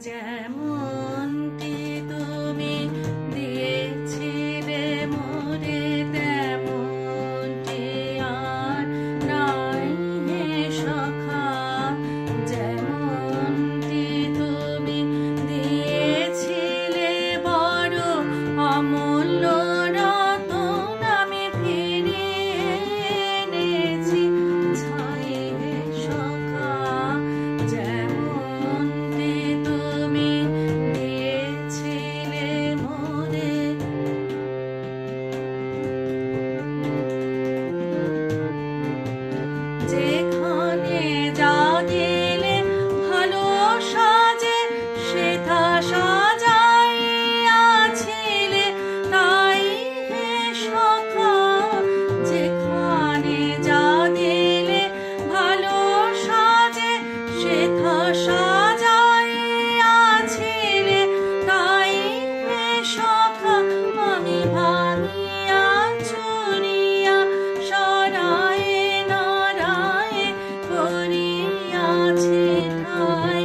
যেমনটি তুমি দিয়েছিলে মোরে তেমনটি আর নাই হে সখা। যেমনটি তুমি দিয়েছিলে বড় অমূল্য রতন আমি ফিরিয়ে এনেছি ছাই হে সখা। যেমনটি তুমি দিয়েছিলে মোরে। যেখানে যা দিলে ভালো সাজে সেথা সাজাইয়াছিলে তাই হে সখা। যেখানে যা দিলে ভালো সাজে সেথা সাজাইয়াছিলে তাই হে সখা। আমি ভাঙিয়া চুরিয়া সরায়ে নারায়ে করিয়াছি ঠাই